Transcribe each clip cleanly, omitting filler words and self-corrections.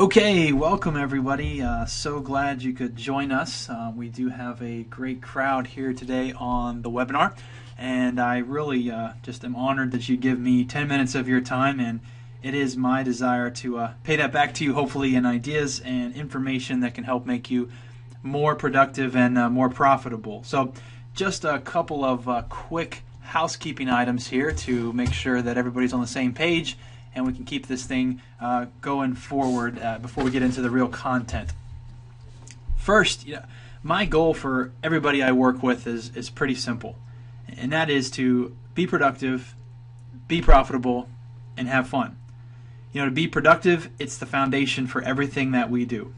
Okay, welcome everybody. So glad you could join us. We do have a great crowd here today on the webinar, and I really just am honored that you give me 10 minutes of your time, and it is my desire to pay that back to you, hopefully in ideas and information that can help make you more productive and more profitable. So just a couple of quick housekeeping items here to make sure that everybody's on the same page and we can keep this thing going forward before we get into the real content. First, my goal for everybody I work with is pretty simple, and that is to be productive, be profitable, and have fun. To be productive, it's the foundation for everything that we do.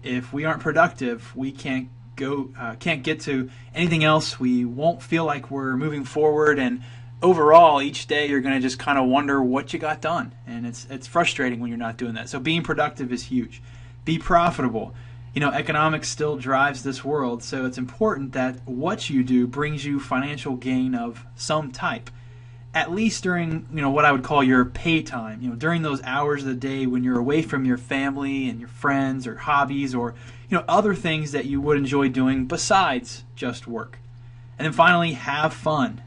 If we aren't productive, we can't get to anything else. We won't feel like we're moving forward, and overall, each day you're going to just kind of wonder what you got done, and it's frustrating when you're not doing that. So being productive is huge. Be profitable. Economics still drives this world, so it's important that what you do brings you financial gain of some type, at least during what I would call your pay time. During those hours of the day when you're away from your family and your friends or hobbies or other things that you would enjoy doing besides just work. And then finally, have fun.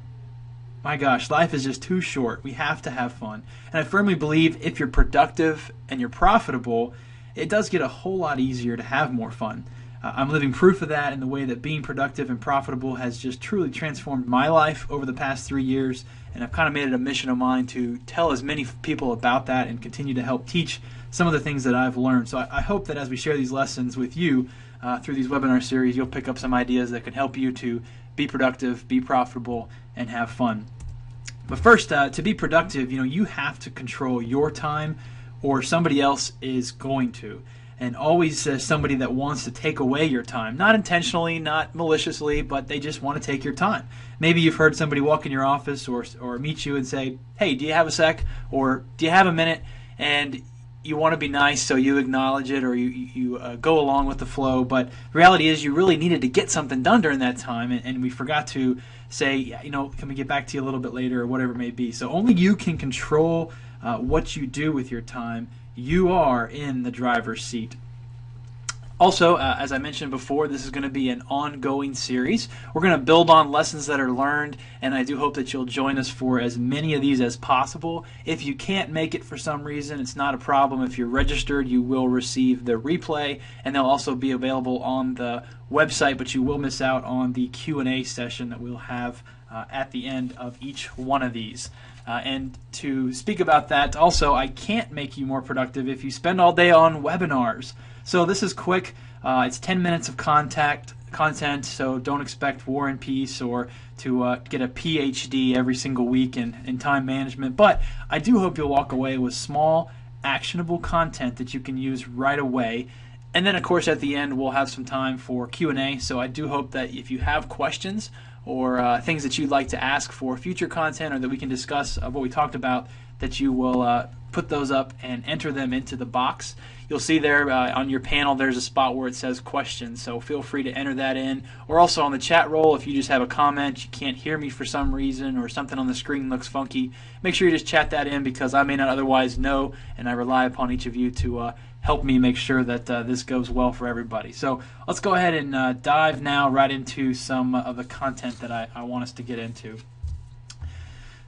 My gosh, life is just too short. We have to have fun. And I firmly believe if you're productive and you're profitable, it does get a whole lot easier to have more fun. I'm living proof of that in the way that being productive and profitable has just truly transformed my life over the past 3 years. And I've kind of made it a mission of mine to tell as many people about that and continue to help teach some of the things that I've learned. So I hope that as we share these lessons with you through these webinar series, you'll pick up some ideas that can help you to be productive, be profitable, and have fun. But first, to be productive, you have to control your time, or somebody else is going to. And always somebody that wants to take away your time, not intentionally, not maliciously, but they just want to take your time. Maybe you've heard somebody walk in your office or meet you and say, "Hey, do you have a sec?" or "Do you have a minute?" And you want to be nice, so you acknowledge it, or you go along with the flow. But the reality is you really needed to get something done during that time, and we forgot to say, can we get back to you a little bit later, or whatever it may be. So only you can control what you do with your time. You are in the driver's seat. Also, as I mentioned before, this is going to be an ongoing series. We're going to build on lessons that are learned, and I do hope that you'll join us for as many of these as possible. If you can't make it for some reason, it's not a problem. If you're registered, you will receive the replay, and they'll also be available on the website, but you will miss out on the Q&A session that we'll have at the end of each one of these. And to speak about that, also, I can't make you more productive if you spend all day on webinars. So this is quick. It's 10 minutes of content, so don't expect War and Peace or to get a PhD every single week in time management. But I do hope you'll walk away with small, actionable content that you can use right away. And then, of course, at the end, we'll have some time for Q&A. So I do hope that if you have questions or things that you'd like to ask for future content or that we can discuss what we talked about, that you will put those up and enter them into the box. You'll see there on your panel there's a spot where it says questions, so feel free to enter that in. Or also on the chat roll, if you just have a comment, you can't hear me for some reason, or something on the screen looks funky, make sure you just chat that in, because I may not otherwise know, and I rely upon each of you to help me make sure that this goes well for everybody. So let's go ahead and dive now right into some of the content that I want us to get into.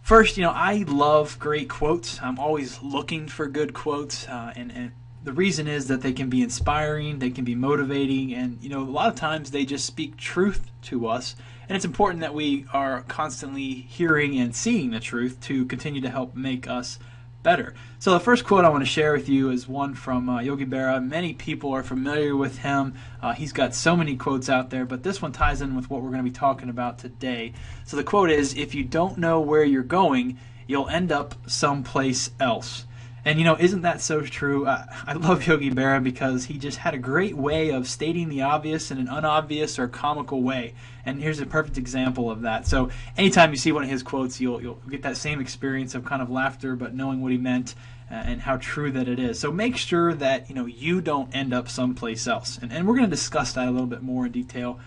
First, I love great quotes. I'm always looking for good quotes, and the reason is that they can be inspiring, they can be motivating, and a lot of times they just speak truth to us. And it's important that we are constantly hearing and seeing the truth to continue to help make us better. So the first quote I want to share with you is one from Yogi Berra. Many people are familiar with him. He's got so many quotes out there, but this one ties in with what we're going to be talking about today. So the quote is, "If you don't know where you're going, you'll end up someplace else." And isn't that so true? I love Yogi Berra because he just had a great way of stating the obvious in an unobvious or comical way. And here's a perfect example of that. So anytime you see one of his quotes, you'll get that same experience of kind of laughter, but knowing what he meant and how true that it is. So make sure that you don't end up someplace else. And we're going to discuss that a little bit more in detail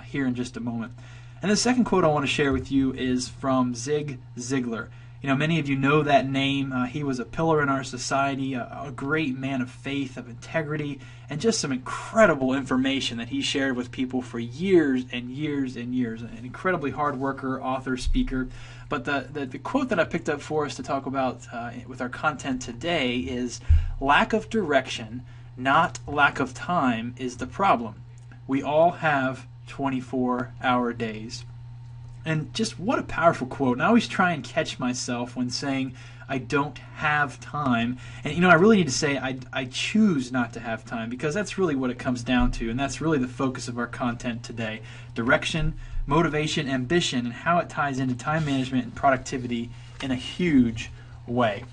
here in just a moment. And the second quote I want to share with you is from Zig Ziglar. Many of you know that name. He was a pillar in our society, a great man of faith, of integrity, and just some incredible information that he shared with people for years and years and years. An incredibly hard worker, author, speaker. But the quote that I picked up for us to talk about with our content today is, lack of direction, not lack of time, is the problem. We all have 24-hour days. And just what a powerful quote. And I always try and catch myself when saying I don't have time. And I really need to say I choose not to have time, because that's really what it comes down to. And that's really the focus of our content today. Direction, motivation, ambition, and how it ties into time management and productivity in a huge way.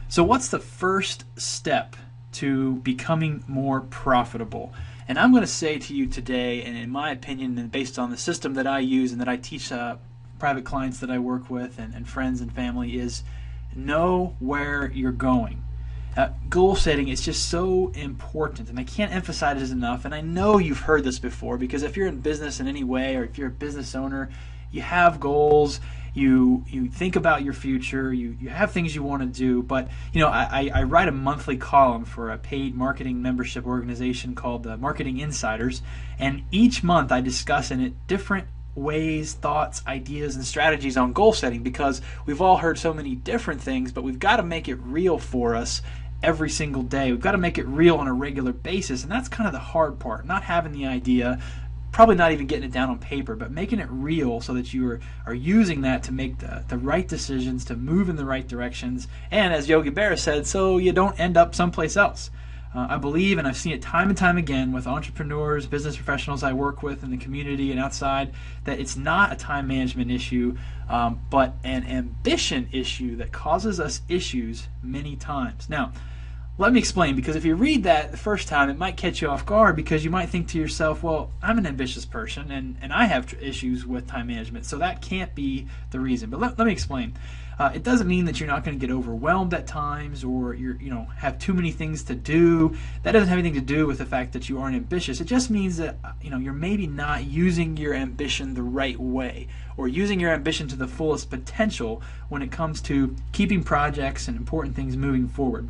So what's the first step to becoming more profitable? And I'm going to say to you today, and in my opinion, and based on the system that I use and that I teach private clients that I work with and friends and family, is know where you're going. Goal setting is just so important, and I can't emphasize it enough. And I know you've heard this before, because if you're in business in any way, or if you're a business owner, you have goals. You think about your future, you have things you want to do, but I write a monthly column for a paid marketing membership organization called the Marketing Insiders, and each month I discuss in it different ways, thoughts, ideas, and strategies on goal setting, because we've all heard so many different things, but we've got to make it real for us every single day. We've got to make it real on a regular basis, and that's kind of the hard part, not having the idea, probably not even getting it down on paper, but making it real so that you are using that to make the right decisions, to move in the right directions, and as Yogi Berra said, so you don't end up someplace else. I believe, and I've seen it time and time again with entrepreneurs, business professionals I work with in the community and outside, that it's not a time management issue, but an ambition issue that causes us issues many times. Now, let me explain, because if you read that the first time, it might catch you off guard, because you might think to yourself, well, I'm an ambitious person and I have issues with time management, so that can't be the reason. But let me explain. It doesn't mean that you're not going to get overwhelmed at times, or have too many things to do. That doesn't have anything to do with the fact that you aren't ambitious. It just means that you're maybe not using your ambition the right way, or using your ambition to the fullest potential when it comes to keeping projects and important things moving forward.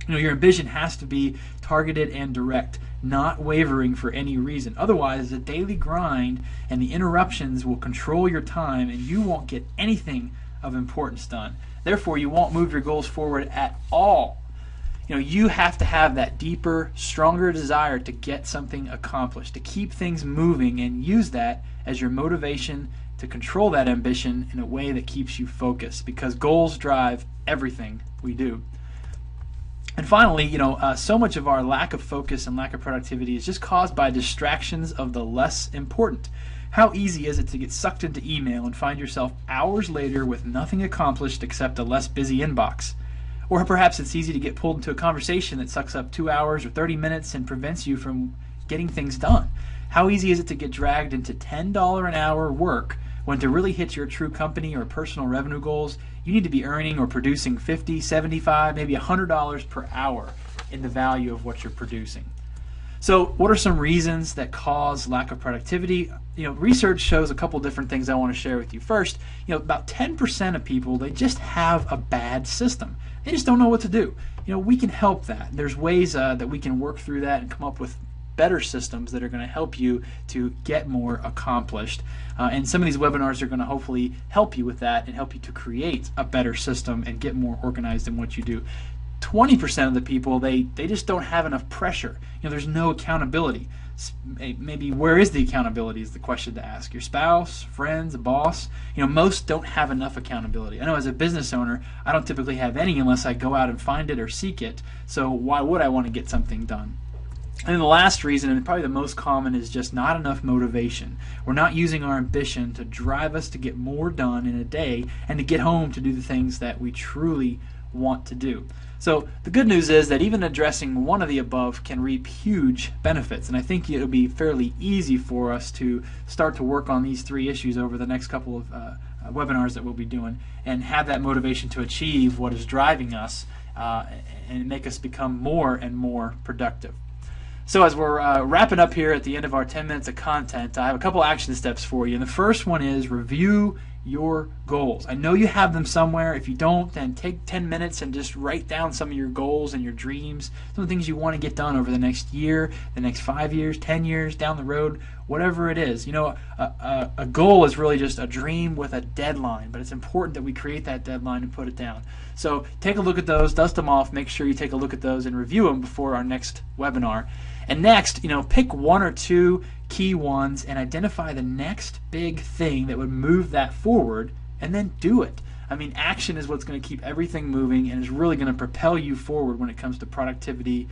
Your ambition has to be targeted and direct, not wavering for any reason. Otherwise, the daily grind and the interruptions will control your time, and you won't get anything of importance done. Therefore, you won't move your goals forward at all. You have to have that deeper, stronger desire to get something accomplished, to keep things moving, and use that as your motivation to control that ambition in a way that keeps you focused, because goals drive everything we do. And finally, so much of our lack of focus and lack of productivity is just caused by distractions of the less important. How easy is it to get sucked into email and find yourself hours later with nothing accomplished except a less busy inbox? Or perhaps it's easy to get pulled into a conversation that sucks up 2 hours or 30 minutes and prevents you from getting things done. How easy is it to get dragged into $10 an hour work when to really hit your true company or personal revenue goals, you need to be earning or producing $50, $75, maybe $100 per hour in the value of what you're producing. So what are some reasons that cause lack of productivity? Research shows a couple different things I want to share with you. First, about 10% of people, they just have a bad system. They just don't know what to do. We can help that. There's ways that we can work through that and come up with better systems that are going to help you to get more accomplished. And some of these webinars are going to hopefully help you with that and help you to create a better system and get more organized in what you do. 20% of the people, they just don't have enough pressure. There's no accountability. Maybe where is the accountability is the question to ask. Your spouse, friends, a boss. Most don't have enough accountability. I know as a business owner, I don't typically have any unless I go out and find it or seek it. So why would I want to get something done? And then the last reason, and probably the most common, is just not enough motivation. We're not using our ambition to drive us to get more done in a day and to get home to do the things that we truly want to do. So the good news is that even addressing one of the above can reap huge benefits, and I think it'll be fairly easy for us to start to work on these three issues over the next couple of webinars that we'll be doing, and have that motivation to achieve what is driving us and make us become more and more productive. So as we're wrapping up here at the end of our 10 minutes of content, I have a couple action steps for you. And the first one is review your goals. I know you have them somewhere. If you don't, then take 10 minutes and just write down some of your goals and your dreams, some of the things you want to get done over the next year, the next 5 years, 10 years down the road, whatever it is. You know, a goal is really just a dream with a deadline, but it's important that we create that deadline and put it down. So take a look at those, dust them off, make sure you take a look at those and review them before our next webinar. And next, pick one or two key ones and identify the next big thing that would move that forward, and then do it. I mean, action is what's going to keep everything moving and is really going to propel you forward when it comes to productivity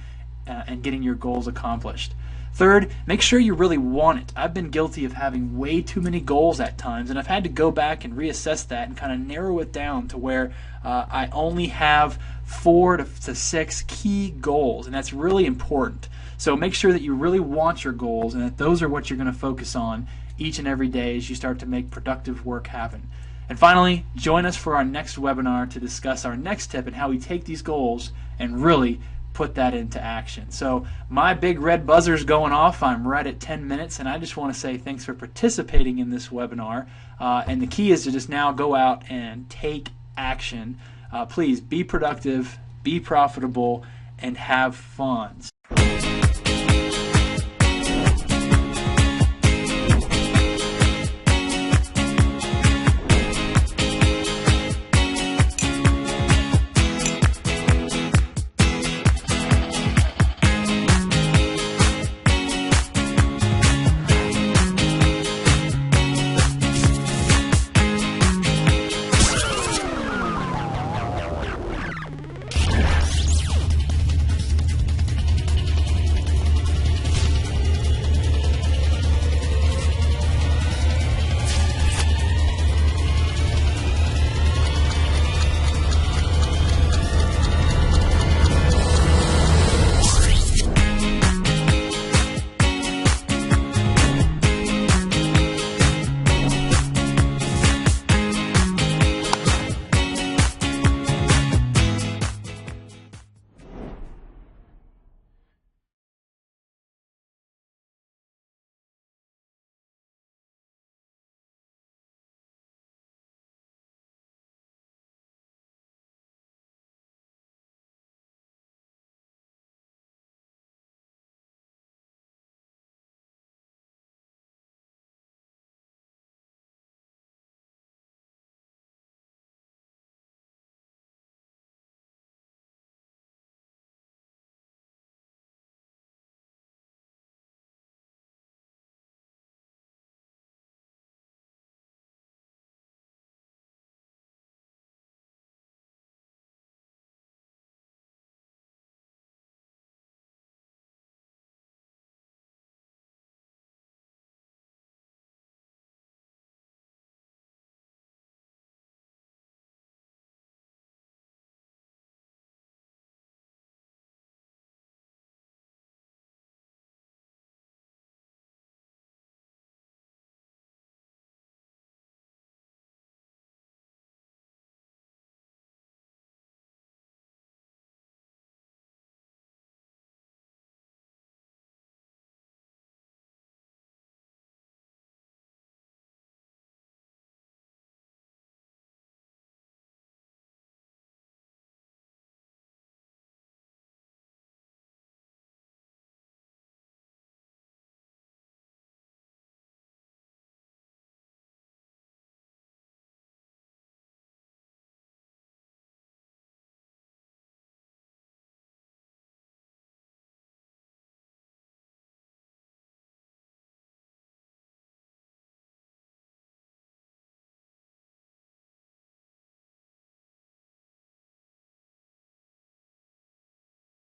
and getting your goals accomplished. Third, make sure you really want it. I've been guilty of having way too many goals at times, and I've had to go back and reassess that and kind of narrow it down to where I only have 4 to 6 key goals, and that's really important. So make sure that you really want your goals and that those are what you're going to focus on each and every day as you start to make productive work happen. And finally, join us for our next webinar to discuss our next tip and how we take these goals and really put that into action. So my big red buzzer's going off. I'm right at 10 minutes, and I just want to say thanks for participating in this webinar. And the key is to just now go out and take action. Please be productive, be profitable, and have fun.